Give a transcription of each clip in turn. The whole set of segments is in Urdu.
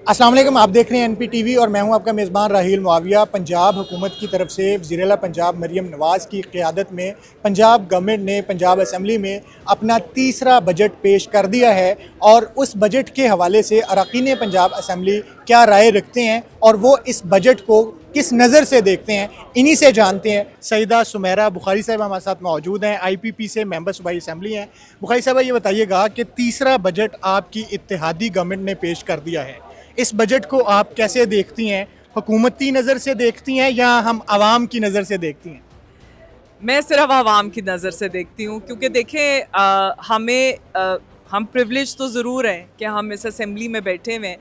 السلام علیکم، آپ دیکھ رہے ہیں NP TV اور میں ہوں آپ کا میزبان راہیل معاویہ۔ پنجاب حکومت کی طرف سے وزیر اعلیٰ پنجاب مریم نواز کی قیادت میں پنجاب گورنمنٹ نے پنجاب اسمبلی میں اپنا تیسرا بجٹ پیش کر دیا ہے، اور اس بجٹ کے حوالے سے اراکین پنجاب اسمبلی کیا رائے رکھتے ہیں اور وہ اس بجٹ کو کس نظر سے دیکھتے ہیں، انہی سے جانتے ہیں۔ سیدہ سمیرہ بخاری صاحب ہمارے ساتھ موجود ہیں، IPP سے ممبر صوبائی اسمبلی ہیں۔ بخاری صاحبہ یہ بتائیے گا کہ تیسرا بجٹ آپ کی اتحادی گورنمنٹ نے پیش کر دیا ہے، اس بجٹ کو آپ کیسے دیکھتی ہیں؟ حکومتی نظر سے دیکھتی ہیں یا ہم عوام کی نظر سے دیکھتی ہیں؟ میں صرف عوام کی نظر سے دیکھتی ہوں، کیونکہ دیکھیں ہم پریولیج تو ضرور ہیں کہ ہم اس اسمبلی میں بیٹھے ہوئے ہیں،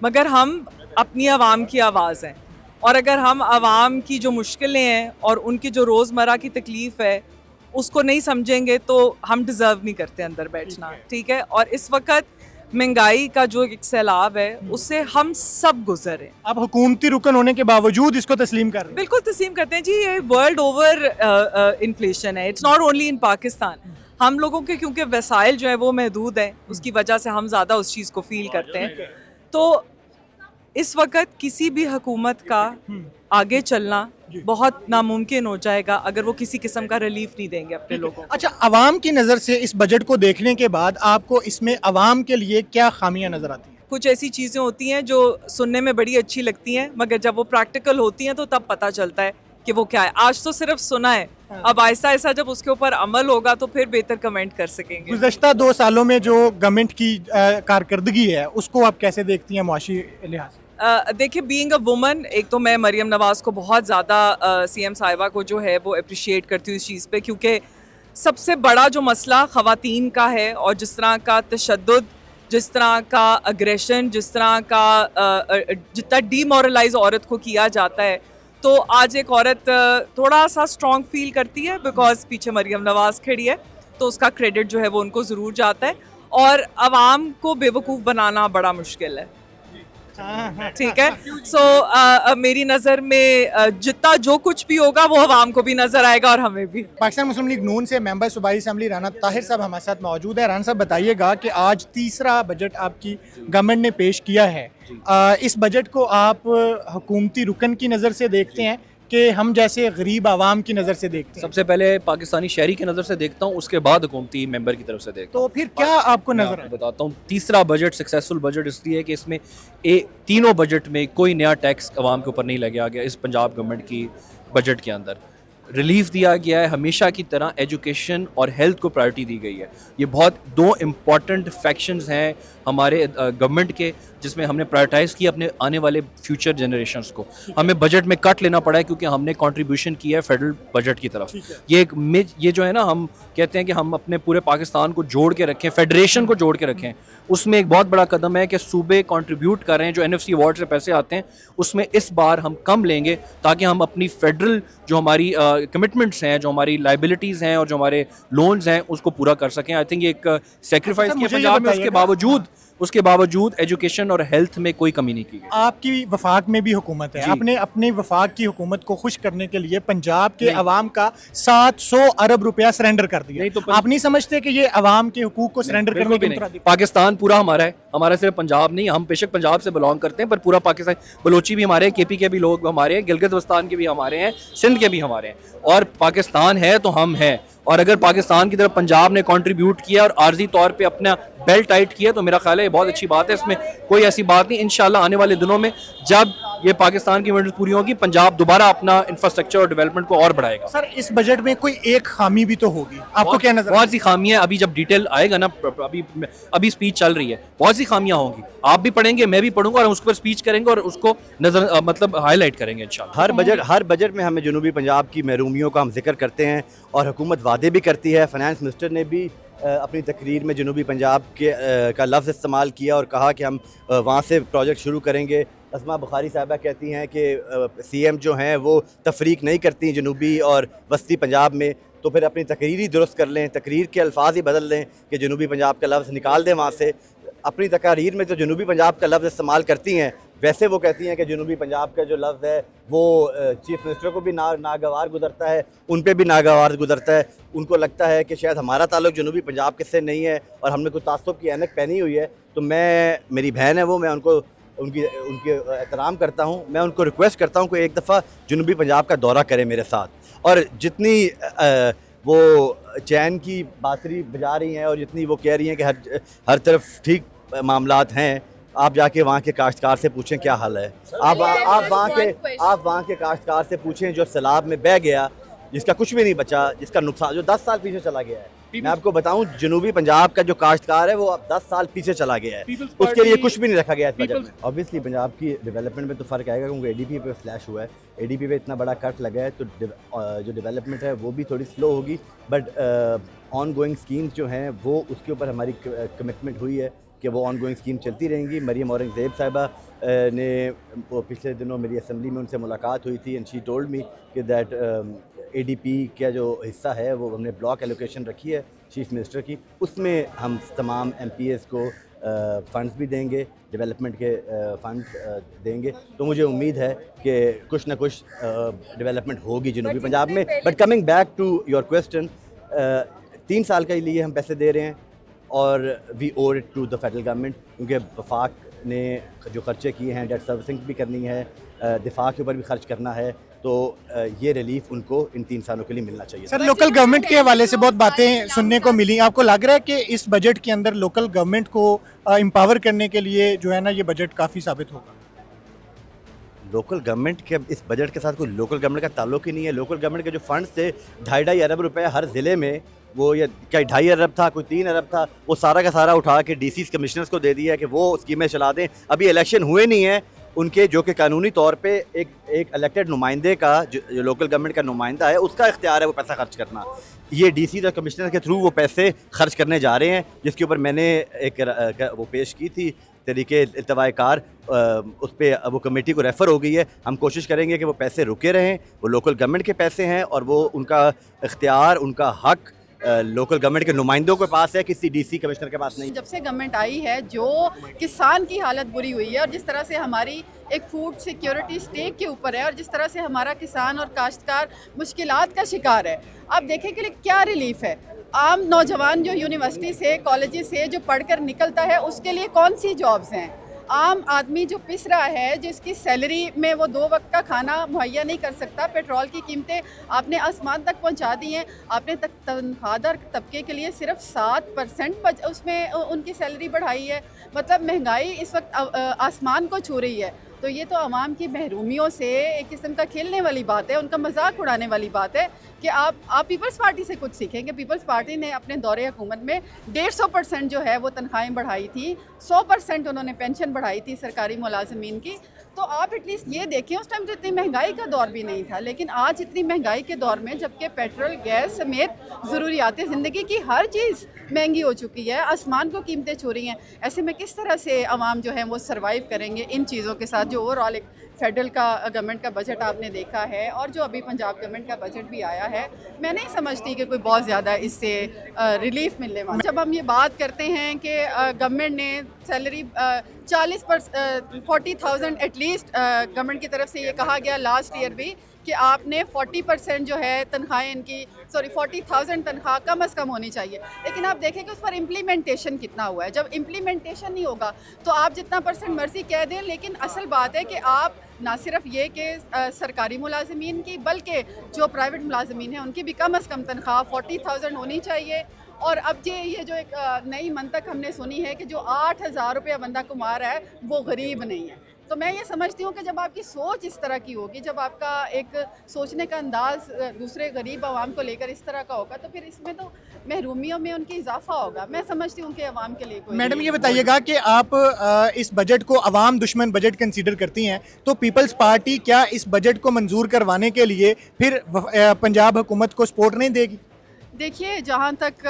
مگر ہم اپنی عوام کی آواز ہیں، اور اگر ہم عوام کی جو مشکلیں ہیں اور ان کی جو روزمرہ کی تکلیف ہے اس کو نہیں سمجھیں گے تو ہم ڈیزرو نہیں کرتے اندر بیٹھنا، ٹھیک ہے؟ اور اس وقت مہنگائی کا جو ایک سیلاب ہے اس سے ہم سب گزر ہیں۔ آپ حکومتی رکن ہونے کے باوجود اس کو تسلیم کر رہے ہیں؟ بالکل تسلیم کرتے ہیں جی، یہ ورلڈ اوور انفلیشن ہے، it's not only in Pakistan. ہم لوگوں کے کیونکہ وسائل جو ہیں وہ محدود ہیں، اس کی وجہ سے ہم زیادہ اس چیز کو فیل کرتے ہیں۔ تو اس وقت کسی بھی حکومت کا آگے چلنا بہت ناممکن ہو جائے گا اگر وہ کسی قسم کا ریلیف نہیں دیں گے اپنے لوگوں کو۔ اچھا، عوام کی نظر سے اس بجٹ کو دیکھنے کے بعد آپ کو اس میں عوام کے لیے کیا خامیاں نظر آتی ہیں؟ کچھ ایسی چیزیں ہوتی ہیں جو سننے میں بڑی اچھی لگتی ہیں، مگر جب وہ پریکٹیکل ہوتی ہیں تو تب پتہ چلتا ہے کہ وہ کیا ہے۔ آج تو صرف سنا ہے، اب آہستہ آہستہ جب اس کے اوپر عمل ہوگا تو پھر بہتر کمنٹ کر سکیں گے۔ گزشتہ 2 سالوں میں جو گورنمنٹ کی کارکردگی ہے اس کو آپ کیسے دیکھتی ہیں معاشی لحاظ سے؟ دیکھیں، بینگ اے وومن، ایک تو میں مریم نواز کو بہت زیادہ CM صاحبہ کو جو ہے وہ اپریشیٹ کرتی ہوں اس چیز پہ، کیونکہ سب سے بڑا جو مسئلہ خواتین کا ہے اور جس طرح کا تشدد، جس طرح کا اگریشن، جس طرح کا جتنا ڈی مورلائز عورت کو کیا جاتا ہے، تو آج ایک عورت تھوڑا سا اسٹرانگ فیل کرتی ہے بیکاز پیچھے مریم نواز کھڑی ہے، تو اس کا کریڈٹ جو ہے وہ ان کو ضرور جاتا ہے، اور عوام کو بے وقوف بنانا بڑا مشکل ہے، ٹھیک ہے؟ سو میری نظر میں جتنا جو کچھ بھی ہوگا وہ عوام کو بھی نظر آئے گا اور ہمیں بھی۔ پاکستان مسلم لیگ نون سے ممبر صوبائی اسمبلی رانا طاہر صاحب ہمارے ساتھ موجود ہے۔ رانا صاحب بتائیے گا کہ آج تیسرا بجٹ آپ کی گورنمنٹ نے پیش کیا ہے، اس بجٹ کو آپ حکومتی رکن کی نظر سے دیکھتے ہیں کہ ہم جیسے غریب عوام کی نظر سے دیکھتے ہیں؟ سب سے پہلے پاکستانی شہری کی نظر سے دیکھتا ہوں، اس کے بعد حکومتی ممبر کی طرف سے دیکھتا ہوں۔ تو پھر کیا آپ کو میں نظر آپ کو بتاتا ہوں، تیسرا بجٹ سکسیسفل بجٹ اس لیے کہ اس میں تینوں بجٹ میں کوئی نیا ٹیکس عوام کے اوپر نہیں لگایا گیا۔ اس پنجاب گورنمنٹ کی بجٹ کے اندر ریلیف دیا گیا ہے، ہمیشہ کی طرح ایجوکیشن اور ہیلتھ کو پرائرٹی دی گئی ہے۔ یہ بہت دو امپورٹنٹ فیکشنز ہیں ہمارے گورنمنٹ کے، جس میں ہم نے پرائرٹائز کیا اپنے آنے والے فیوچر جنریشنز کو۔ ہمیں بجٹ میں کٹ لینا پڑا ہے کیونکہ ہم نے کنٹریبیوشن کیا ہے فیڈرل بجٹ کی طرف۔ یہ جو ہے نا، ہم کہتے ہیں کہ ہم اپنے پورے پاکستان کو جوڑ کے رکھیں، فیڈریشن کو جوڑ کے رکھیں، اس میں ایک بہت بڑا قدم ہے کہ صوبے کنٹریبیوٹ کر رہے ہیں، جو NFC ایوارڈ سے پیسے آتے ہیں اس میں اس بار ہم کم لیں گے تاکہ ہم اپنی فیڈرل جو ہماری کمٹمنٹس ہیں، جو ہماری لائبلٹیز ہیں اور جو ہمارے لونز ہیں اس کو پورا کر سکیں۔ آئی تھنک یہ ایک سیکریفائس کیا پنجاب میں، اس کے باوجود ایجوکیشن اور ہیلتھ میں کوئی کمی نہیں کی گئی۔ آپ کی وفاق میں بھی حکومت ہے، آپ نے اپنے وفاق کی حکومت کو خوش کرنے کے لیے پنجاب کے عوام کا 700 ارب روپیہ سرنڈر کر دیا۔ آپ نہیں سمجھتے کہ یہ عوام کے حقوق کو سرنڈر کرنے کے مترادف؟ پاکستان پورا ہمارا ہے، ہمارا صرف پنجاب نہیں، ہم بے شک پنجاب سے بلانگ کرتے ہیں پر پورا پاکستان، بلوچی بھی ہمارے ہیں، KP کے بھی لوگ ہمارے ہیں، گلگت بلتستان کے بھی ہمارے ہیں، سندھ کے بھی ہمارے ہیں، اور پاکستان ہے تو ہم ہیں۔ اور اگر پاکستان کی طرف پنجاب نے کنٹریبیوٹ کیا اور عارضی طور پہ اپنا بیلٹ ٹائٹ کیا تو میرا خیال ہے یہ بہت اچھی بات ہے، اس میں کوئی ایسی بات نہیں۔ انشاءاللہ آنے والے دنوں میں جب یہ پاکستان کی ایونٹس پوری ہوگی، پنجاب دوبارہ اپنا انفراسٹرکچر اور ڈیولپمنٹ کو اور بڑھائے گا۔ سر، اس بجٹ میں کوئی ایک خامی بھی تو ہوگی، آپ کو کیا نظر؟ بہت سی خامیاں، ابھی جب ڈیٹیل آئے گا نا، ابھی اسپیچ چل رہی ہے، بہت سی خامیاں ہوں گی، آپ بھی پڑھیں گے، میں بھی پڑھوں گا، اور اس پر اسپیچ کریں گے اور اس کو نظر مطلب ہائی لائٹ کریں گے انشاءاللہ۔ ہر بجٹ میں ہمیں جنوبی پنجاب کی محرومیوں کا ہم ذکر کرتے ہیں، اور حکومت وعدے بھی کرتی ہے۔ فائنانس منسٹر نے بھی اپنی تقریر میں جنوبی پنجاب کا لفظ استعمال کیا اور کہا کہ ہم وہاں سے پروجیکٹ شروع کریں گے۔ اسما بخاری صاحبہ کہتی ہیں کہ CM جو ہیں وہ تفریق نہیں کرتی جنوبی اور وسطی پنجاب میں، تو پھر اپنی تقریر ہی درست کر لیں، تقریر کے الفاظ ہی بدل لیں کہ جنوبی پنجاب کا لفظ نکال دیں وہاں سے۔ اپنی تقاریر میں تو جنوبی پنجاب کا لفظ استعمال کرتی ہیں، ویسے وہ کہتی ہیں کہ جنوبی پنجاب کا جو لفظ ہے وہ چیف منسٹر کو بھی ناگوار گزرتا ہے، ان پہ بھی ناگوار گزرتا ہے۔ ان کو لگتا ہے کہ شاید ہمارا تعلق جنوبی پنجاب کے سے نہیں ہے اور ہم نے کوئی تعصب کی اینک پہنی ہوئی ہے۔ تو میری بہن ہے وہ، میں ان کو ان کے احترام کرتا ہوں. میں ان کو ریکویسٹ کرتا ہوں کہ ایک دفعہ جنوبی پنجاب کا دورہ کریں میرے ساتھ, اور جتنی وہ چین کی بانسری بجا رہی ہیں اور جتنی وہ کہہ رہی ہیں کہ ہر طرف ٹھیک معاملات ہیں, آپ جا کے وہاں کے کاشتکار سے پوچھیں کیا حال ہے. آپ وہاں کے کاشتکار سے پوچھیں جو سیلاب میں بہہ گیا, جس کا کچھ بھی نہیں بچا, جس کا نقصان جو 10 سال پیچھے چلا گیا ہے. میں آپ کو بتاؤں جنوبی پنجاب کا جو کاشتکار ہے وہ اب 10 سال پیچھے چلا گیا ہے, اس کے لیے کچھ بھی نہیں رکھا گیا اس بجٹ میں. اوبیسلی پنجاب کی ڈیولپمنٹ میں تو فرق آئے گا کیونکہ اے ڈی پی پہ فلیش ہوا ہے, اے ڈی پی پہ اتنا بڑا کٹ لگا ہے تو جو ڈیولپمنٹ ہے وہ بھی تھوڑی سلو ہوگی. بٹ آن گوئنگ اسکیمز جو ہیں وہ اس کے اوپر ہماری کمٹمنٹ ہوئی ہے کہ وہ آن گوئنگ اسکیم چلتی رہیں گی. مریم اورنگزیب صاحبہ نے پچھلے دنوں میری اسمبلی میں ان سے ملاقات ہوئی تھی, اینڈ شی ٹولڈ می کہ دیٹ اے ڈی پی کا جو حصہ ہے وہ ہم نے بلاک ایلوکیشن رکھی ہے چیف منسٹر کی, اس میں ہم تمام ایم پی ایز کو فنڈز بھی دیں گے, ڈیولپمنٹ کے فنڈز دیں گے. تو مجھے امید ہے کہ کچھ نہ کچھ ڈیولپمنٹ ہوگی جنوبی پنجاب میں. But coming back to your question, 3 سال کے لیے ہم پیسے دے رہے ہیں اور we over it to the federal government, کیونکہ وفاق نے جو خرچے کیے ہیں, ڈیٹ سروسنگ بھی کرنی ہے, دفاع کے اوپر بھی خرچ کرنا ہے, تو یہ ریلیف ان کو ان 3 سالوں کے لیے ملنا چاہیے. سر لوکل گورنمنٹ کے حوالے سے بہت باتیں سننے کو ملی, آپ کو لگ رہا ہے کہ اس بجٹ کے اندر لوکل گورنمنٹ کو امپاور کرنے کے لیے جو ہے نا یہ بجٹ کافی ثابت ہوگا؟ لوکل گورنمنٹ کے اس بجٹ کے ساتھ کوئی لوکل گورنمنٹ کا تعلق ہی نہیں ہے. لوکل گورنمنٹ کے جو فنڈز تھے 2.5 ارب روپے ہر ضلع میں, وہ یا کوئی 2.5 ارب تھا, کوئی 3 ارب تھا, وہ سارا کا سارا اٹھا کے ڈی سیز کمشنرز کو دے دیا ہے کہ وہ اسکیمیں چلا دیں. ابھی الیکشن ہوئے نہیں ہیں ان کے, جو کہ قانونی طور پہ ایک الیکٹڈ نمائندے کا جو لوکل گورنمنٹ کا نمائندہ ہے اس کا اختیار ہے وہ پیسہ خرچ کرنا. یہ ڈی سی اور کمشنر کے تھرو وہ پیسے خرچ کرنے جا رہے ہیں, جس کے اوپر میں نے ایک وہ پیش کی تھی طریقے التواء کار, اس پہ وہ کمیٹی کو ریفر ہو گئی ہے. ہم کوشش کریں گے کہ وہ پیسے رکے رہیں, وہ لوکل گورنمنٹ کے پیسے ہیں اور وہ ان کا اختیار, ان کا حق لوکل گورنمنٹ کے نمائندوں کے پاس ہے, کسی ڈی سی کمشنر کے پاس نہیں. جب سے گورنمنٹ آئی ہے جو کسان کی حالت بری ہوئی ہے, اور جس طرح سے ہماری ایک فوڈ سیکیورٹی اسٹیک کے اوپر ہے, اور جس طرح سے ہمارا کسان اور کاشتکار مشکلات کا شکار ہے. آپ دیکھیں کہ کیا ریلیف ہے. عام نوجوان جو یونیورسٹی سے, کالجز سے جو پڑھ کر نکلتا ہے اس کے لیے کون سی جابز ہیں. عام آدمی جو پس رہا ہے, جس کی سیلری میں وہ 2 وقت کا کھانا مہیا نہیں کر سکتا, پیٹرول کی قیمتیں آپ نے آسمان تک پہنچا دی ہیں. آپ نے تنخواہ دار طبقے کے لیے صرف 7% اس میں ان کی سیلری بڑھائی ہے. مطلب مہنگائی اس وقت آسمان کو چھو رہی ہے. تو یہ تو عوام کی محرومیوں سے ایک قسم کا کھیلنے والی بات ہے, ان کا مذاق اڑانے والی بات ہے کہ آپ پیپلز پارٹی سے کچھ سیکھیں. کہ پیپلز پارٹی نے اپنے دور حکومت میں 150% جو ہے وہ تنخواہیں بڑھائی تھی, 100% انہوں نے پینشن بڑھائی تھی سرکاری ملازمین کی. تو آپ ایٹ لیسٹ یہ دیکھیں, اس ٹائم تو اتنی مہنگائی کا دور بھی نہیں تھا, لیکن آج اتنی مہنگائی کے دور میں جبکہ پیٹرول, گیس سمیت ضروریات زندگی کی ہر چیز مہنگی ہو چکی ہے, آسمان کو قیمتیں چھو رہی ہیں, ایسے میں کس طرح سے عوام جو ہیں وہ سروائیو کریں گے ان چیزوں کے ساتھ. جو اوور آل ایک فیڈرل کا گورنمنٹ کا بجٹ آپ نے دیکھا ہے, اور جو ابھی پنجاب گورنمنٹ کا بجٹ بھی آیا ہے, میں نہیں سمجھتی کہ کوئی بہت زیادہ اس سے ریلیف ملنے والا. جب ہم یہ بات کرتے ہیں کہ گورنمنٹ نے سیلری 40,000 ایٹ لیسٹ گورنمنٹ کی طرف سے یہ کہا گیا لاسٹ ایئر بھی کہ آپ نے 40% جو ہے تنخواہیں ان کی 40,000 تنخواہ کم از کم ہونی چاہیے. لیکن آپ دیکھیں کہ اس پر امپلیمنٹیشن کتنا ہوا ہے. جب امپلیمنٹیشن نہیں ہوگا تو آپ جتنا % مرضی کہہ دیں, لیکن اصل بات ہے کہ آپ نہ صرف یہ کہ سرکاری ملازمین کی بلکہ جو پرائیویٹ ملازمین ہیں ان کی بھی کم از کم تنخواہ 40,000 ہونی چاہیے. اور اب یہ جو ایک نئی منطق ہم نے سنی ہے کہ جو 8,000 روپیہ بندہ کما رہا ہے وہ غریب نہیں ہے. تو میں یہ سمجھتی ہوں کہ جب آپ کی سوچ اس طرح کی ہوگی, جب آپ کا ایک سوچنے کا انداز دوسرے غریب عوام کو لے کر اس طرح کا ہوگا, تو پھر اس میں تو محرومیوں میں ان کی اضافہ ہوگا. میں سمجھتی ہوں کہ عوام کے لیے کوئی. میڈم یہ بتائیے گا کہ آپ اس بجٹ کو عوام دشمن بجٹ کنسیڈر کرتی ہیں, تو پیپلز پارٹی کیا اس بجٹ کو منظور کروانے کے لیے پھر پنجاب حکومت کو سپورٹ نہیں دے گی؟ دیکھیے, جہاں تک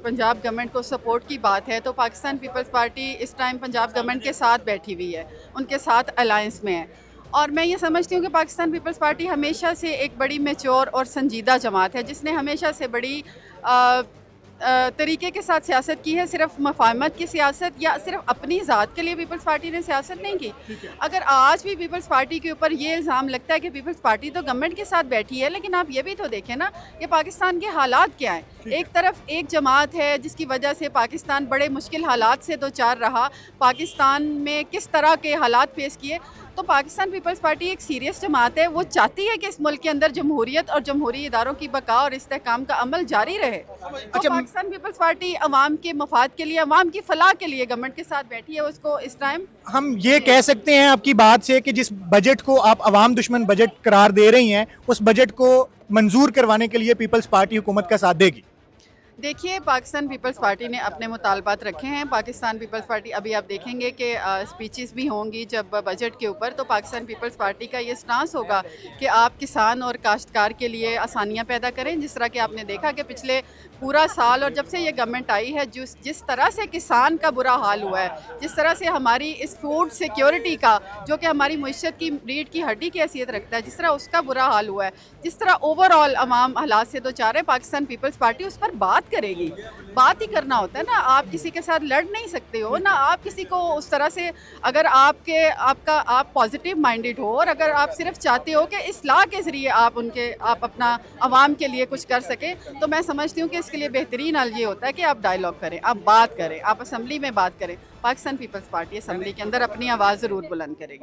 پنجاب گورنمنٹ کو سپورٹ کی بات ہے تو پاکستان پیپلز پارٹی اس ٹائم پنجاب گورنمنٹ کے ساتھ بیٹھی ہوئی ہے, ان کے ساتھ الائنس میں ہے. اور میں یہ سمجھتی ہوں کہ پاکستان پیپلز پارٹی ہمیشہ سے ایک بڑی میچور اور سنجیدہ جماعت ہے, جس نے ہمیشہ سے بڑی طریقے کے ساتھ سیاست کی ہے, صرف مفاہمت کی سیاست یا صرف اپنی ذات کے لیے پیپلز پارٹی نے سیاست نہیں کی. اگر آج بھی پیپلز پارٹی کے اوپر یہ الزام لگتا ہے کہ پیپلز پارٹی تو گورنمنٹ کے ساتھ بیٹھی ہے, لیکن آپ یہ بھی تو دیکھیں نا کہ پاکستان کے حالات کیا ہیں. ایک طرف ایک جماعت ہے جس کی وجہ سے پاکستان بڑے مشکل حالات سے دو چار رہا, پاکستان میں کس طرح کے حالات فیس کیے. تو پاکستان پیپلز پارٹی ایک سیریس جماعت ہے, وہ چاہتی ہے کہ اس ملک کے اندر جمہوریت اور جمہوری اداروں کی بقا اور استحکام کا عمل جاری رہے. تو پاکستان پیپلز پارٹی عوام کے مفاد کے لیے, عوام کی فلاح کے لیے گورنمنٹ کے ساتھ بیٹھی ہے. اس کو اس ٹائم ہم یہ کہہ سکتے ہیں آپ کی بات سے کہ جس بجٹ کو آپ عوام دشمن بجٹ قرار دے رہی ہیں, اس بجٹ کو منظور کروانے کے لیے پیپلز پارٹی حکومت کا ساتھ دے گی. دیکھیے, پاکستان پیپلز پارٹی نے اپنے مطالبات رکھے ہیں. پاکستان پیپلز پارٹی, ابھی آپ دیکھیں گے کہ اسپیچز بھی ہوں گی جب بجٹ کے اوپر, تو پاکستان پیپلز پارٹی کا یہ سٹانس ہوگا کہ آپ کسان اور کاشتکار کے لیے آسانیاں پیدا کریں. جس طرح کہ آپ نے دیکھا کہ پچھلے پورا سال اور جب سے یہ گورنمنٹ آئی ہے, جس طرح سے کسان کا برا حال ہوا ہے, جس طرح سے ہماری اس فوڈ سیکیورٹی کا, جو کہ ہماری معیشت کی ریڑھ کی ہڈی کی حیثیت رکھتا ہے, جس طرح اس کا برا حال ہوا ہے, جس طرح اوور آل عوام حالات سے دو چار ہے, پاکستان پیپلز پارٹی اس پر بات کرے گی. بات ہی کرنا ہوتا ہے نا, آپ کسی کے ساتھ لڑ نہیں سکتے ہو نا, آپ کسی کو اس طرح سے, اگر آپ پازیٹیو مائنڈیڈ ہو اور اگر آپ صرف چاہتے ہو کہ اصلاح کے ذریعے آپ اپنا عوام کے لیے کچھ کر سکیں, تو میں سمجھتی ہوں کہ اس کے لیے بہترین حل یہ ہوتا ہے کہ آپ ڈائیلاگ کریں, آپ بات کریں, آپ اسمبلی میں بات کریں. پاکستان پیپلز پارٹی اسمبلی کے اندر اپنی آواز ضرور بلند کرے گی.